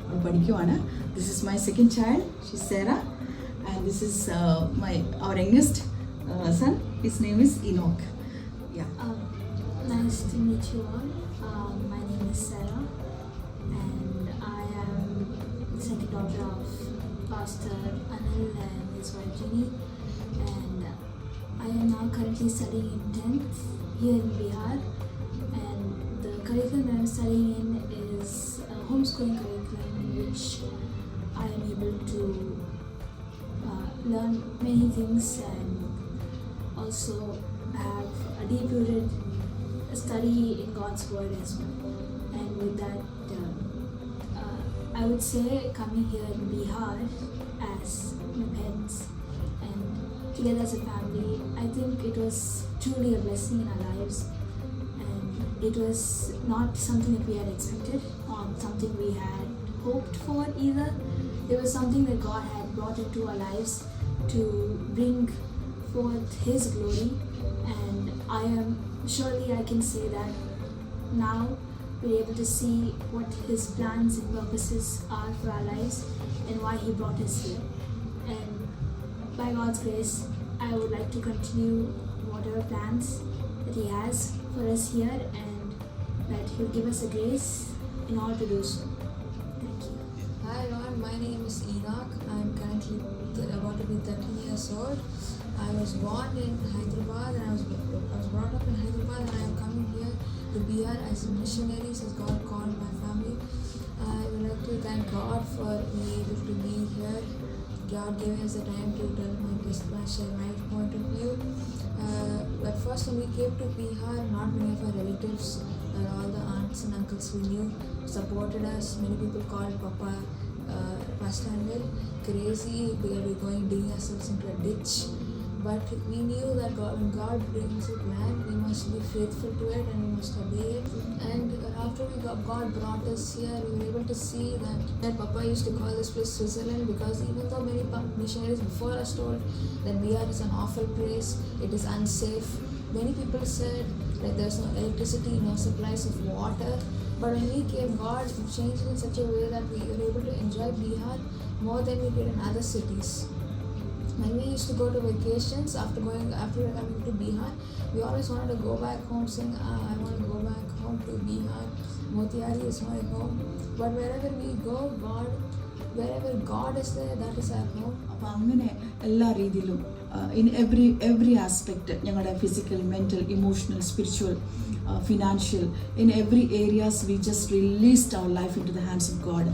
അവൾ പഠിക്കുവാണ്. This is my second child, she Sarah, and this is our youngest son. His name is Enoch. Yeah. Nice to meet you all. My name is Sarah, and I am the second daughter of Pastor Anil and his wife Jenny, and I am now currently studying in 10th here in Bihar, and the curriculum I am studying in is a homeschooling curriculum in which I am able to learn many things and also have a deep-rooted study in God's Word as well. And with that, I would say coming here in Bihar as my parents and together as a family, I think it was truly a blessing in our lives. And it was not something that we had expected or something we had hoped for either. It was something that God had brought into our lives to bring forth His glory, and surely I can say that now we're able to see what His plans and purposes are for our lives and why He brought us here. And by God's grace, I would like to continue whatever plans that He has for us here, and that He'll give us the grace in order to do so. Thank you. Hi everyone, my name is Enoch. I'm currently about to be 13 years old. I was born in Hyderabad and I was brought up in Hyderabad, and I am coming here to Bihar as a missionary as God called my family. I would like to thank God for being able to be here. God gave us the time to tell share my point of view. But first when we came to Bihar, not many of our relatives or all the aunts and uncles we knew supported us. Many people called Papa Pastor Anil crazy because we were digging ourselves into a ditch. But we knew that when God brings it land, we must be faithful to it and we must obey it. And after God brought us here, we were able to see that Papa used to call this place Switzerland, because even though many missionaries before us told that Bihar is an awful place, it is unsafe. Many people said that there's no electricity, no supplies of water. But when we came, God changed in such a way that we were able to enjoy Bihar more than we did in other cities. When we used to go to vacations, after coming to Bihar, we always wanted to go back home, saying, I want to go back home to Bihar. Motiari is my home. But wherever we go, wherever God is there, that is our home. അപ്പോൾ അങ്ങനെ എല്ലാ രീതിയിലും in every aspect ഞങ്ങളുടെ physical, mental, emotional, spiritual, financial, in every areas we just released our life into the hands of God.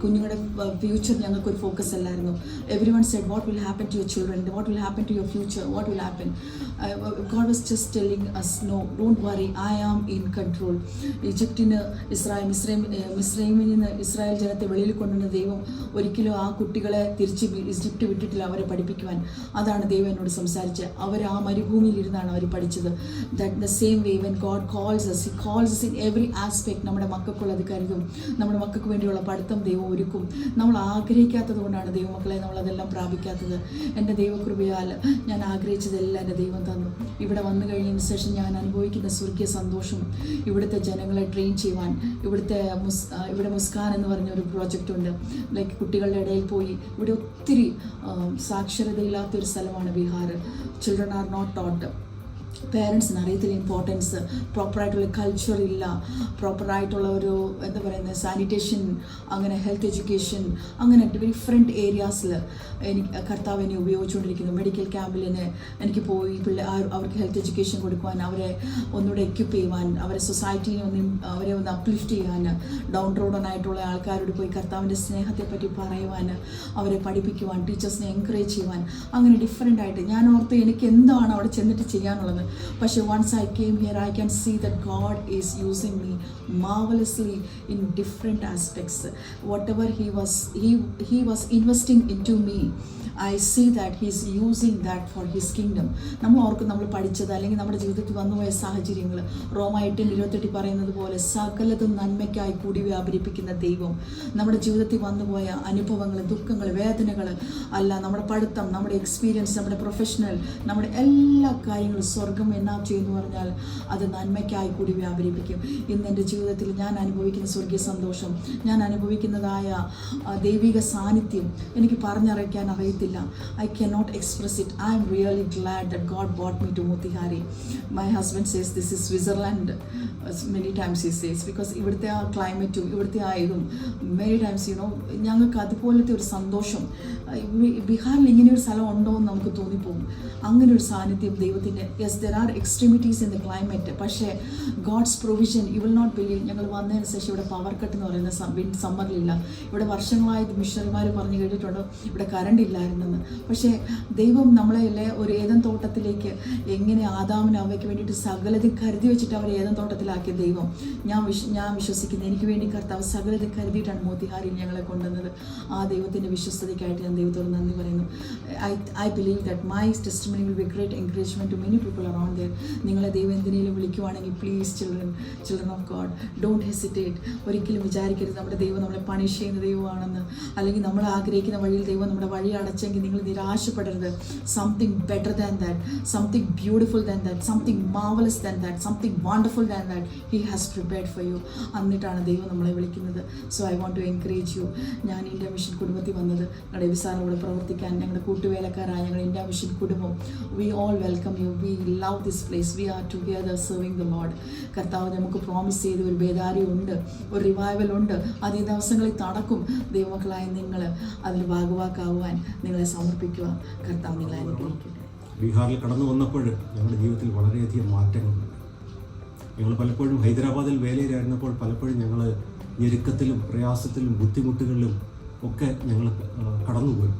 കുഞ്ഞുങ്ങളുടെ future ഞങ്ങൾക്കൊരു focus അല്ലായിരുന്നു. Everyone said what will happen to your children, what will happen to your future, what will happen. God was just telling us no, don't worry, I am in control. ഈജിപ്തിന് മിസ്രൈമിൽ നിന്ന് Israel ജനത്തെ വെളിയിൽ കൊണ്ടുവന്ന ദൈവം ഒരിക്കലും ആ കുട്ടികളെ തിരിച്ച് ഈജിപ്റ്റ് വിട്ടിട്ടില്ല, അവരെ പഠിപ്പിക്കുവാൻ. അതാണ് ദൈവം എന്നോട് സംസാരിച്ചത്. അവർ ആ മരുഭൂമിയിലിരുന്നാണ് അവർ പഠിച്ചത്. That the same way when God calls us, he calls us in every aspect. നമ്മുടെ മക്കൾക്കുള്ളത് കരുതും, നമ്മുടെ മക്കൾക്ക് വേണ്ടിയുള്ള പഠിത്തം ദൈവം ഒരുക്കും. നമ്മൾ ആഗ്രഹിക്കാത്തത് കൊണ്ടാണ് ദൈവമക്കളെ നമ്മളതെല്ലാം പ്രാപിക്കാത്തത്. എൻ്റെ ദൈവകൃപയാൽ ഞാൻ ആഗ്രഹിച്ചതെല്ലാം എൻ്റെ ദൈവം തന്നു. ഇവിടെ വന്നു കഴിഞ്ഞതിന് ശേഷം ഞാൻ അനുഭവിക്കുന്ന സ്വർഗീയ സന്തോഷം, ഇവിടുത്തെ ജനങ്ങളെ ട്രെയിൻ ചെയ്യുവാൻ, ഇവിടെ മുസ്കാൻ എന്ന് പറഞ്ഞൊരു പ്രോജക്റ്റ് ഉണ്ട്. ലൈക്ക് കുട്ടികളുടെ ഇടയിൽ പോയി, ഇവിടെ ഒത്തിരി സാക്ഷരതയില്ലാത്തൊരു സ്ഥലമാണ് Bihar. Children are not taught. പേരൻസിന് അറിയത്തില്ല ഇമ്പോർട്ടൻസ്, പ്രോപ്പറായിട്ടുള്ള കൾച്ചർ ഇല്ല, പ്രോപ്പറായിട്ടുള്ള ഒരു എന്താ പറയുന്നത് സാനിറ്റേഷൻ, അങ്ങനെ ഹെൽത്ത് എഡ്യൂക്കേഷൻ, അങ്ങനെ ഡിഫറെൻറ്റ് ഏരിയാസിൽ കർത്താവ് എന്നെ ഉപയോഗിച്ചുകൊണ്ടിരിക്കുന്നു. മെഡിക്കൽ ക്യാമ്പിൽ എനിക്ക് പോയി അവർക്ക് ഹെൽത്ത് എഡ്യൂക്കേഷൻ കൊടുക്കുവാൻ, അവരെ ഒന്നുകൂടെ എക്യുപ്പ് ചെയ്യുവാൻ, അവരെ സൊസൈറ്റിനെ അവരെ ഒന്ന് അപ്ലിഫ്റ്റ് ചെയ്യാൻ, ഡൗൺ റോഡനായിട്ടുള്ള ആൾക്കാരോട് പോയി കർത്താവിൻ്റെ സ്നേഹത്തെപ്പറ്റി പറയുവാൻ, അവരെ പഠിപ്പിക്കുവാൻ, ടീച്ചേഴ്സിനെ എൻകറേജ് ചെയ്യുവാൻ, അങ്ങനെ ഡിഫറെൻ്റ് ആയിട്ട്. ഞാൻ ഓർത്ത് എനിക്ക് എന്താണ് അവിടെ ചെന്നിട്ട് ചെയ്യാനുള്ളത്. പക്ഷേ once I came here I can see that God is using me marvelously in different aspects. Whatever he was investing into me, I see that he's using that for his kingdom. നമ്മൾ ഓർക്കും നമ്മൾ പഠിച്ചത് അല്ലെങ്കിൽ നമ്മുടെ ജീവിതത്തിൽ വന്നുപോയ സാഹചര്യങ്ങൾ റോമ 8:28 പറയുന്നത് പോലെ സകലതും നന്മയ്ക്കായി കൂടി വ്യാപരിപ്പിക്കുന്ന ദൈവം നമ്മുടെ ജീവിതത്തിൽ വന്നുപോയ അനുഭവങ്ങൾ, ദുഃഖങ്ങൾ, വേദനകൾ അല്ല, നമ്മുടെ പഠിത്തം, നമ്മുടെ എക്സ്പീരിയൻസ്, നമ്മുടെ പ്രൊഫഷണൽ, നമ്മുടെ എല്ലാ കാര്യങ്ങളും സ്വർഗം എന്നാ ചെയ്യുന്നു പറഞ്ഞാൽ അത് നന്മയ്ക്കായി കൂടി വ്യാപരിപ്പിക്കും. ഇന്ന് എൻ്റെ ജീവിതത്തിൽ ഞാൻ അനുഭവിക്കുന്ന സ്വർഗീയ സന്തോഷം, ഞാൻ അനുഭവിക്കുന്നതായ ദൈവിക സാന്നിധ്യം എനിക്ക് പറഞ്ഞറിയിക്കാൻ അറിയത്തില്ല. I cannot express it. I am really glad that God brought me to Motihari. My husband says this is Switzerland. Many times he says, because ഇവിടുത്തെ ആ ക്ലൈമറ്റും ഇവിടുത്തെ ആ ഇതും many times ഞങ്ങൾക്ക് അതുപോലത്തെ ഒരു സന്തോഷം ബീഹാറിൽ ഇങ്ങനെ ഒരു സ്ഥലം ഉണ്ടോ എന്ന് നമുക്ക് തോന്നിപ്പോകും. അങ്ങനെ ഒരു സാന്നിധ്യം ദൈവത്തിൻ്റെ. Yes, there are extremities in the climate, പക്ഷേ God's provision you will not believe. ഞങ്ങൾ വന്നതിന് ശേഷം ഇവിടെ പവർ കട്ട് എന്ന് പറയുന്ന സമ്മറിലില്ല. ഇവിടെ വർഷങ്ങളായി മിഷണറിമാർ പറഞ്ഞു കേട്ടിട്ടുണ്ട് ഇവിടെ കറണ്ട് ഇല്ലായിരുന്നെന്ന്. പക്ഷേ ദൈവം നമ്മളെയല്ലേ ഒരു ഏദൻ തോട്ടത്തിലേക്ക് എങ്ങനെ ആദാമിന് അവയ്ക്ക് വേണ്ടിയിട്ട് സകലതും കരുതി വെച്ചിട്ട് അവർ ഏദൻ തോട്ടത്തിലാക്കിയ ദൈവം ഞാൻ വിശ്വസിക്കുന്നു. എനിക്ക് വേണ്ടി കർത്താവ് സകലതും കരുതിയിട്ടാണ് മോത്തിഹാരിയിൽ ഞങ്ങളെ കൊണ്ടുവന്നത്. ആ ദൈവത്തിൻ്റെ വിശ്വസ്തതയ്ക്കായിട്ട് ഞാൻ ദൈവത്തോട് നന്ദി പറയുന്നു. I believe that my testimony will be great encouragement to many people around there. നിങ്ങളെ ദൈവം എന്തിനേലും വിളിക്കുവാണെങ്കിൽ please children of God, don't hesitate. ഒരിക്കലും വിചാരിക്കരുത് നമ്മുടെ ദൈവം നമ്മളെ പണിഷ് ചെയ്യുന്ന ദൈവമാണെന്ന്, അല്ലെങ്കിൽ നമ്മൾ ആഗ്രഹിക്കുന്ന വഴിയിൽ ദൈവം നമ്മുടെ വഴി അടച്ചെങ്കിൽ നിങ്ങൾ നിരാശപ്പെടരുത്. Something better than that, something beautiful than that, something marvellous than that, something wonderful than that he has prepared for you. എന്നിട്ടാണ് ദൈവം നമ്മളെ വിളിക്കുന്നത്. So I want to encourage you. ഞാൻ ഇന്ത്യ മിഷൻ കുടുംബത്തിൽ വന്നത് ഞങ്ങളുടെ വിസാറിലൂടെ പ്രവർത്തിക്കാൻ, ഞങ്ങളുടെ കൂട്ടുവേലക്കാരായ ഞങ്ങളുടെ ഇന്ത്യ മിഷൻ കുടുംബം, we all welcome you. We love this place. We are together serving the Lord. കർത്താവ് നമുക്ക് പ്രോമിസ് ചെയ്ത് ഒരു ബേദാരി ഉണ്ട്, ഒരു റിവൈവൽ ഉണ്ട്. അത് ഈ ദിവസങ്ങളിൽ നടക്കും. ദൈവമക്കളായ നിങ്ങൾ അതിൽ ഭാഗവാക്കാവുവാൻ നിങ്ങളെ സമർപ്പിക്കുക. കർത്താവ് നിങ്ങളെ അനുഗ്രഹിക്കട്ടെ. ബീഹാറിൽ കടന്നു വന്നപ്പോൾ ഞങ്ങളുടെ ജീവിതത്തിൽ വളരെയധികം മാറ്റങ്ങളുണ്ട്. ഞങ്ങൾ പലപ്പോഴും ഹൈദരാബാദിൽ വേലയിലായിരുന്നപ്പോൾ പലപ്പോഴും ഞങ്ങൾ ഞെരുക്കത്തിലും പ്രയാസത്തിലും ബുദ്ധിമുട്ടുകളിലും ഒക്കെ ഞങ്ങൾ കടന്നുപോയി.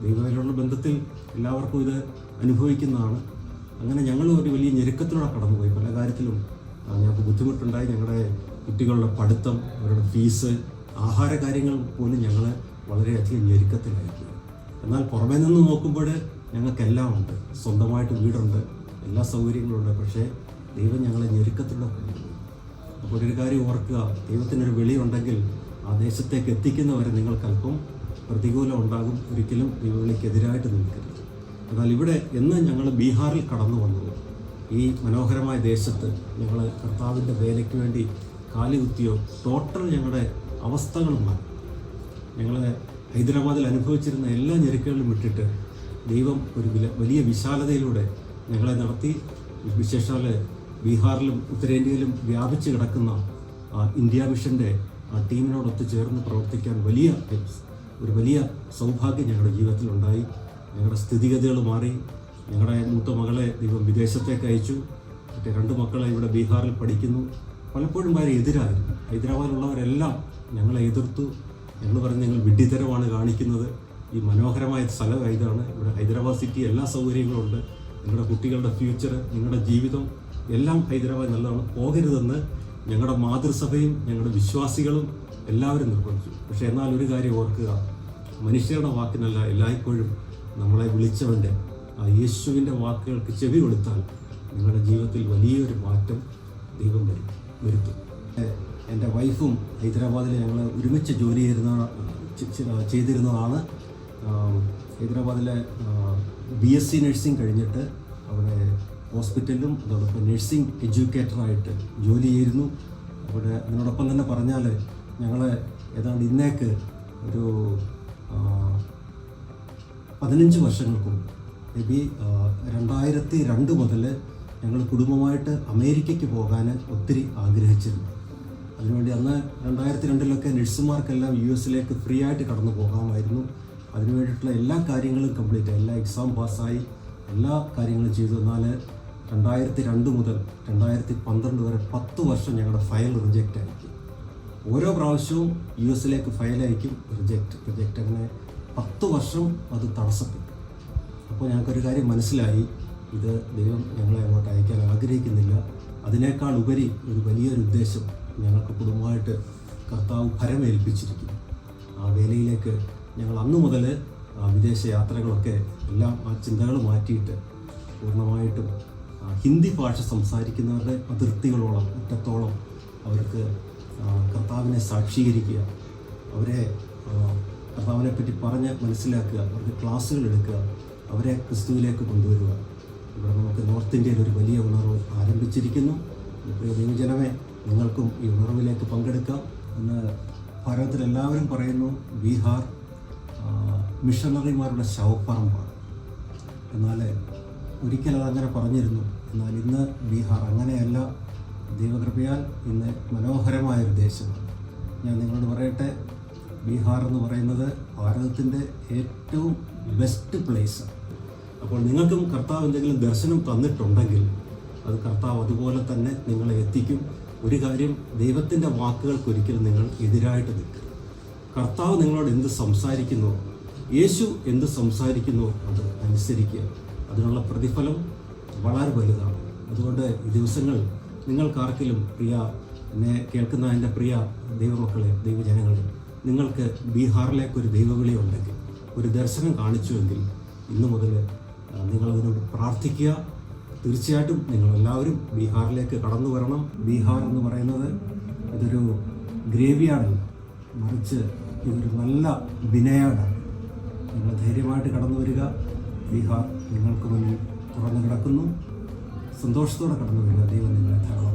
ദൈവമായിട്ടുള്ള ബന്ധത്തിൽ എല്ലാവർക്കും ഇത് അനുഭവിക്കുന്നതാണ്. അങ്ങനെ ഞങ്ങൾ ഒരു വലിയ ഞെരുക്കത്തിലൂടെ കടന്നുപോയി. പല കാര്യത്തിലും ഞങ്ങൾക്ക് ബുദ്ധിമുട്ടുണ്ടായി. ഞങ്ങളുടെ കുട്ടികളുടെ പഠിത്തം, അവരുടെ ഫീസ്, ആഹാര കാര്യങ്ങൾ പോലും ഞങ്ങളെ വളരെയധികം ഞെരുക്കത്തിലായിരിക്കും. എന്നാൽ പുറമേ നിന്ന് നോക്കുമ്പോൾ ഞങ്ങൾക്കെല്ലാം ഉണ്ട്, സ്വന്തമായിട്ട് വീടുണ്ട്, എല്ലാ സൗകര്യങ്ങളുണ്ട്. പക്ഷേ ദൈവം ഞങ്ങളെ ഞെരുക്കത്തിലൂടെ കൊണ്ടുപോയി. അപ്പോൾ ഒരു കാര്യം ഓർക്കുക, ദൈവത്തിനൊരു വിളിയുണ്ടെങ്കിൽ ആ ദേശത്തേക്ക് എത്തിക്കുന്നവരെ നിങ്ങൾക്കല്പം പ്രതികൂലം ഉണ്ടാകും. ഒരിക്കലും ദൈവവിളിക്കെതിരായിട്ട് നിൽക്കരുത്. എന്നാൽ ഇവിടെ എന്ന് ഞങ്ങൾ ബീഹാറിൽ കടന്നു വന്നത്, ഈ മനോഹരമായ ദേശത്ത് ഞങ്ങൾ കർത്താവിൻ്റെ വേലയ്ക്ക് വേണ്ടി കാലുകുത്തിയോ ടോട്ടൽ ഞങ്ങളുടെ അവസ്ഥകളും മാറി. ഞങ്ങൾ ഹൈദരാബാദിൽ അനുഭവിച്ചിരുന്ന എല്ലാ ഞെരുക്കുകളും വിട്ടിട്ട് ദൈവം ഒരു വലിയ വിശാലതയിലൂടെ ഞങ്ങളെ നടത്തി. വിശേഷാൽ ബീഹാറിലും ഉത്തരേന്ത്യയിലും വ്യാപിച്ച് കിടക്കുന്ന ഇന്ത്യ മിഷൻ്റെ ടീമിനോടൊത്ത് ചേർന്ന് പ്രവർത്തിക്കാൻ ഒരു വലിയ സൗഭാഗ്യം ഞങ്ങളുടെ ജീവിതത്തിലുണ്ടായി. ഞങ്ങളുടെ സ്ഥിതിഗതികൾ മാറി. ഞങ്ങളുടെ മൂത്ത മകളെ ദൈവം വിദേശത്തേക്ക് അയച്ചു. മറ്റേ 2 മക്കളെ ഇവിടെ ബീഹാറിൽ പഠിക്കുന്നു. പലപ്പോഴും വളരെ എതിരായിരുന്നു. ഹൈദരാബാദിലുള്ളവരെല്ലാം ഞങ്ങളെ എതിർത്തു. ഞങ്ങൾ പറഞ്ഞ് ഞങ്ങൾ വിഡ്ഢിത്തരമാണ് കാണിക്കുന്നത്, ഈ മനോഹരമായ സ്ഥലം ഇതാണ്, ഇവിടെ ഹൈദരാബാദ് സിറ്റി എല്ലാ സൗകര്യങ്ങളും ഉണ്ട്, നിങ്ങളുടെ കുട്ടികളുടെ ഫ്യൂച്ചർ, നിങ്ങളുടെ ജീവിതം എല്ലാം ഹൈദരാബാദ് നല്ലതാണ്, പോകരുതെന്ന് ഞങ്ങളുടെ മാതൃസഭയും ഞങ്ങളുടെ വിശ്വാസികളും എല്ലാവരും നിർബന്ധിച്ചു. പക്ഷേ എന്നാൽ ഒരു കാര്യം ഓർക്കുക, മനുഷ്യരുടെ വാക്കിനല്ല, എല്ലായ്പ്പോഴും നമ്മളെ വിളിച്ചവൻ്റെ ആ യേശുവിൻ്റെ വാക്കുകൾക്ക് ചെവി കൊടുത്താൽ നിങ്ങളുടെ ജീവിതത്തിൽ വലിയൊരു മാറ്റം ദൈവം വരുത്തും. എൻ്റെ വൈഫും ഹൈദരാബാദിൽ ഞങ്ങൾ ഒരുമിച്ച് ജോലി ചെയ്തിരുന്നതാണ്. ഹൈദരാബാദിലെ BSc നഴ്സിംഗ് കഴിഞ്ഞിട്ട് അവിടെ ഹോസ്പിറ്റലിലും അതോടൊപ്പം നഴ്സിംഗ് എഡ്യൂക്കേറ്ററായിട്ട് ജോലി ചെയ്തിരുന്നു. അവിടെ അതിനോടൊപ്പം തന്നെ പറഞ്ഞാൽ ഞങ്ങൾ ഏതാണ്ട് ഇന്നേക്ക് ഒരു 15 വർഷങ്ങൾക്ക് മുമ്പ്, മേബി 2002 മുതൽ ഞങ്ങൾ കുടുംബമായിട്ട് അമേരിക്കയ്ക്ക് പോകാൻ ഒത്തിരി ആഗ്രഹിച്ചിരുന്നു. അതിനുവേണ്ടി അന്ന് 2002 നഴ്സുമാർക്കെല്ലാം US ഫ്രീ ആയിട്ട് കടന്നു പോകാമായിരുന്നു. അതിനു വേണ്ടിയിട്ടുള്ള എല്ലാ കാര്യങ്ങളും കംപ്ലീറ്റ് ആയി, എല്ലാ എക്സാം പാസ്സായി, എല്ലാ കാര്യങ്ങളും ചെയ്തു. എന്നാൽ 2002 മുതൽ 2012 വരെ 10 വർഷം ഞങ്ങളുടെ ഫയൽ റിജക്റ്റ് ആയിരിക്കും. ഓരോ പ്രാവശ്യവും US ഫയൽ അയക്കും, റിജക്റ്റ് അങ്ങനെ 10 വർഷം അത് തടസ്സപ്പെട്ടു. അപ്പോൾ ഞങ്ങൾക്കൊരു കാര്യം മനസ്സിലായി, ഇത് ദൈവം ഞങ്ങളെ അങ്ങോട്ട് അയക്കാൻ ആഗ്രഹിക്കുന്നില്ല. അതിനേക്കാൾ ഉപരി ഒരു വലിയൊരു ഉദ്ദേശം ഞങ്ങൾക്ക് കുടുംബമായിട്ട് കർത്താവ് ഭരമേൽപ്പിച്ചിരിക്കുന്നു. ആ വേലയിലേക്ക് ഞങ്ങൾ അന്നു മുതൽ വിദേശ യാത്രകളൊക്കെ എല്ലാം ആ ചിന്തകൾ മാറ്റിയിട്ട് പൂർണ്ണമായിട്ടും ഹിന്ദി ഭാഷ സംസാരിക്കുന്നവരുടെ അതിർത്തികളോളം അറ്റത്തോളം അവർക്ക് കർത്താവിനെ സാക്ഷീകരിക്കുക, അവരെ കർത്താവിനെ പറ്റി പറഞ്ഞ് മനസ്സിലാക്കുക, അവർക്ക് ക്ലാസ്സുകൾ എടുക്കുക, അവരെ ക്രിസ്തുവിലേക്ക് കൊണ്ടുവരിക. ഇവിടെ നമുക്ക് നോർത്ത് ഇന്ത്യയിൽ ഒരു വലിയ ഉണർവ് ആരംഭിച്ചിരിക്കുന്നു. പ്രിയ ദൈവജനമേ, നിങ്ങൾക്കും ഈ ഉണർവിലേക്ക് പങ്കെടുക്കാം. ഇന്ന് ഭാരതത്തിലെല്ലാവരും പറയുന്നു ബീഹാർ മിഷണറിമാരുടെ ശവപ്പറമ്പാണ്. എന്നാൽ ഒരിക്കൽ അതങ്ങനെ പറഞ്ഞിരുന്നു. എന്നാൽ ഇന്ന് ബീഹാർ അങ്ങനെയല്ല. ദൈവകൃപയാൽ ഇന്ന് മനോഹരമായൊരു ദേശമാണ്. ഞാൻ നിങ്ങളോട് പറയട്ടെ, ബീഹാർ എന്ന് പറയുന്നത് ഭാരതത്തിൻ്റെ ഏറ്റവും ബെസ്റ്റ് പ്ലേസാണ്. അപ്പോൾ നിങ്ങൾക്കും കർത്താവ് എന്തെങ്കിലും ദർശനം തന്നിട്ടുണ്ടെങ്കിൽ അത് കർത്താവ് അതുപോലെ തന്നെ നിങ്ങളെ എത്തിക്കും. ഒരു കാര്യം, ദൈവത്തിൻ്റെ വാക്കുകൾക്കൊരിക്കലും നിങ്ങൾ എതിരായിട്ട് നിൽക്കരുത്. കർത്താവ് നിങ്ങളോട് എന്ത് സംസാരിക്കുന്നു, യേശു എന്ത് സംസാരിക്കുന്നു, അത് അനുസരിക്കുക. അതിനുള്ള പ്രതിഫലം വളരെ വലുതാണ്. അതുകൊണ്ട് ഈ ദിവസങ്ങൾ നിങ്ങൾക്കാർക്കെങ്കിലും എന്നെ കേൾക്കുന്ന എൻ്റെ പ്രിയ ദൈവമക്കളെ, ദൈവജനങ്ങളെ, നിങ്ങൾക്ക് ബീഹാറിലേക്കൊരു ദൈവവിളി ഉണ്ടെങ്കിൽ, ഒരു ദർശനം കാണിച്ചുവെങ്കിൽ ഇന്നു മുതൽ നിങ്ങളതിനോട് പ്രാർത്ഥിക്കുക. തീർച്ചയായിട്ടും നിങ്ങളെല്ലാവരും ബീഹാറിലേക്ക് കടന്നു വരണം. ബീഹാർ എന്ന് പറയുന്നത് ഇതൊരു ഗ്രേവിയാർഡല്ല, മറിച്ച് ഇതൊരു നല്ല വിനയാർഡാണ്. നിങ്ങൾ ധൈര്യമായിട്ട് കടന്നു വരിക. ബീഹാർ നിങ്ങൾക്ക് മുന്നിൽ തുറന്നു കിടക്കുന്നു. സന്തോഷത്തോടെ കടന്നു വരിക. ദൈവം നിങ്ങളെ ധാരാളം